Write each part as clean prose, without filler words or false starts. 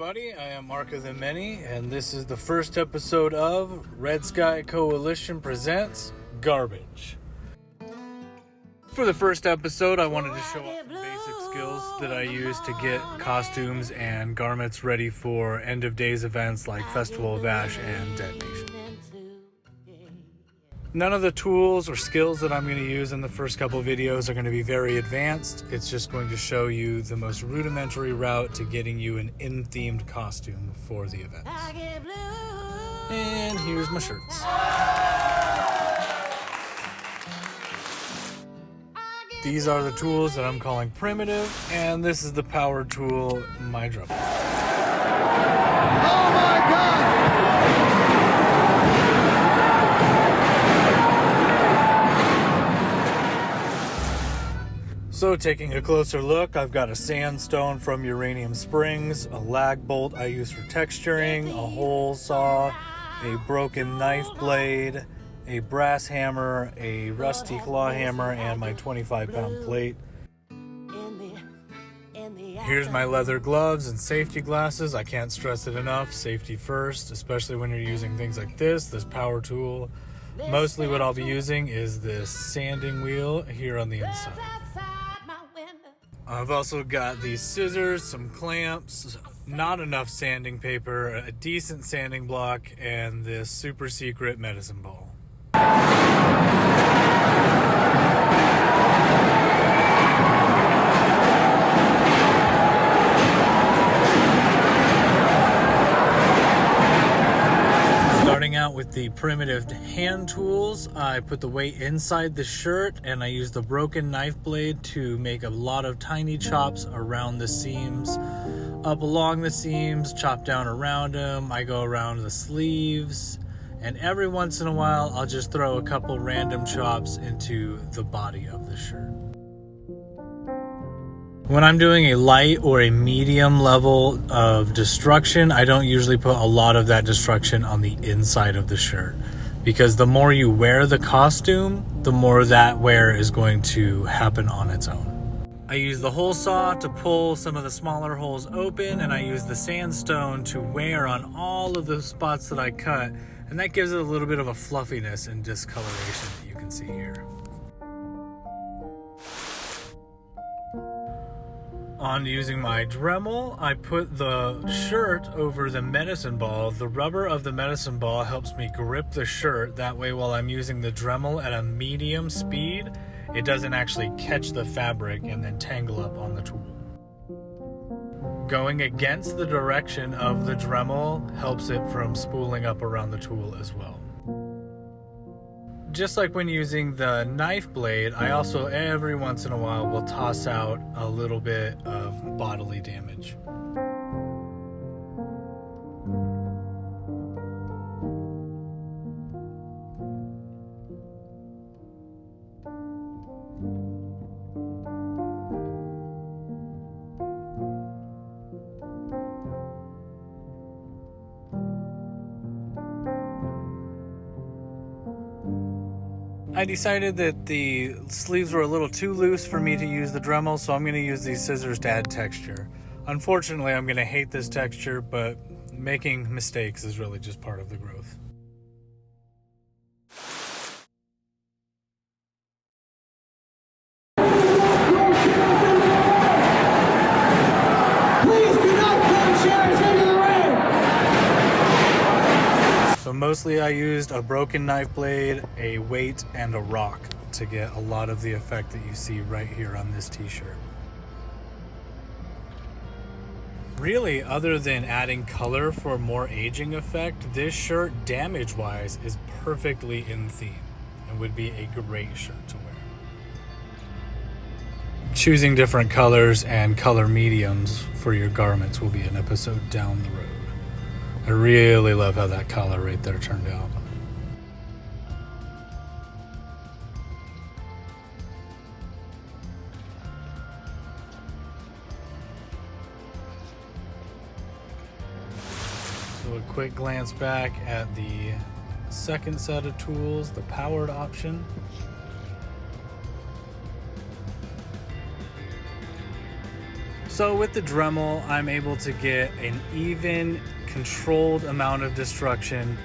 everybody, I am Mark of the Many, and this is the first episode of Red Sky Coalition presents GarbAge. For the first episode, I wanted to show off some basic skills that I use to get costumes and garments ready for end of days events like Festival of Ash and Detonation. None of the tools or skills that I'm going to use in the first couple videos are going to be very advanced. It's just going to show you the most rudimentary route to getting you an in-themed costume for the events. And here's my shirts. These are the tools that I'm calling primitive, and this is the power tool, my drum. Oh my God! So taking a closer look, I've got a sandstone from Uranium Springs, a lag bolt I use for texturing, a hole saw, a broken knife blade, a brass hammer, a rusty claw hammer, and my 25-pound plate. Here's my leather gloves and safety glasses. I can't stress it enough, safety first, especially when you're using things like this power tool. Mostly what I'll be using is this sanding wheel here on the inside. I've also got these scissors, some clamps, not enough sanding paper, a decent sanding block, and this super secret medicine ball. Starting out with the primitive hand tools, I put the weight inside the shirt and I use the broken knife blade to make a lot of tiny chops around the seams, up along the seams, chop down around them. I go around the sleeves, and every once in a while I'll just throw a couple random chops into the body of the shirt. When I'm doing a light or a medium level of destruction, I don't usually put a lot of that destruction on the inside of the shirt, because the more you wear the costume, the more that wear is going to happen on its own. I use the hole saw to pull some of the smaller holes open, and I use the sandstone to wear on all of the spots that I cut, and that gives it a little bit of a fluffiness and discoloration that you can see here. On using my Dremel, I put the shirt over the medicine ball. The rubber of the medicine ball helps me grip the shirt. That way, while I'm using the Dremel at a medium speed, it doesn't actually catch the fabric and then tangle up on the tool. Going against the direction of the Dremel helps it from spooling up around the tool as well. Just like when using the knife blade, I also every once in a while will toss out a little bit of bodily damage. I decided that the sleeves were a little too loose for me to use the Dremel, so I'm going to use these scissors to add texture. Unfortunately, I'm going to hate this texture, but making mistakes is really just part of the growth. So mostly I used a broken knife blade, a weight, and a rock to get a lot of the effect that you see right here on this t-shirt. Really, other than adding color for more aging effect, this shirt damage-wise is perfectly in theme and would be a great shirt to wear. Choosing different colors and color mediums for your garments will be an episode down the road. I really love how that collar right there turned out. So a quick glance back at the second set of tools, the powered option. So with the Dremel, I'm able to get an even, controlled amount of destruction.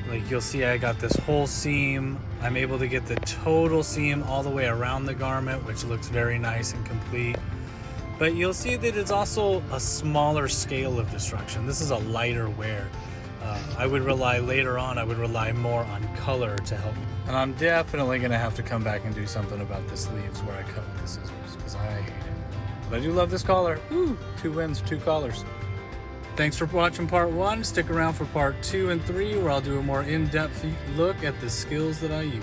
Like you'll see, I got this whole seam. I'm able to get the total seam all the way around the garment, which looks very nice and complete. But you'll see that it's also a smaller scale of destruction. This is a lighter wear. I would rely later on, I would rely more on color to help. And I'm definitely gonna have to come back and do something about the sleeves where I cut with the scissors, because I hate it. But I do love this collar. Ooh, 2 wins, 2 collars. Thanks for watching part 1. Stick around for part 2 and 3, where I'll do a more in-depth look at the skills that I use.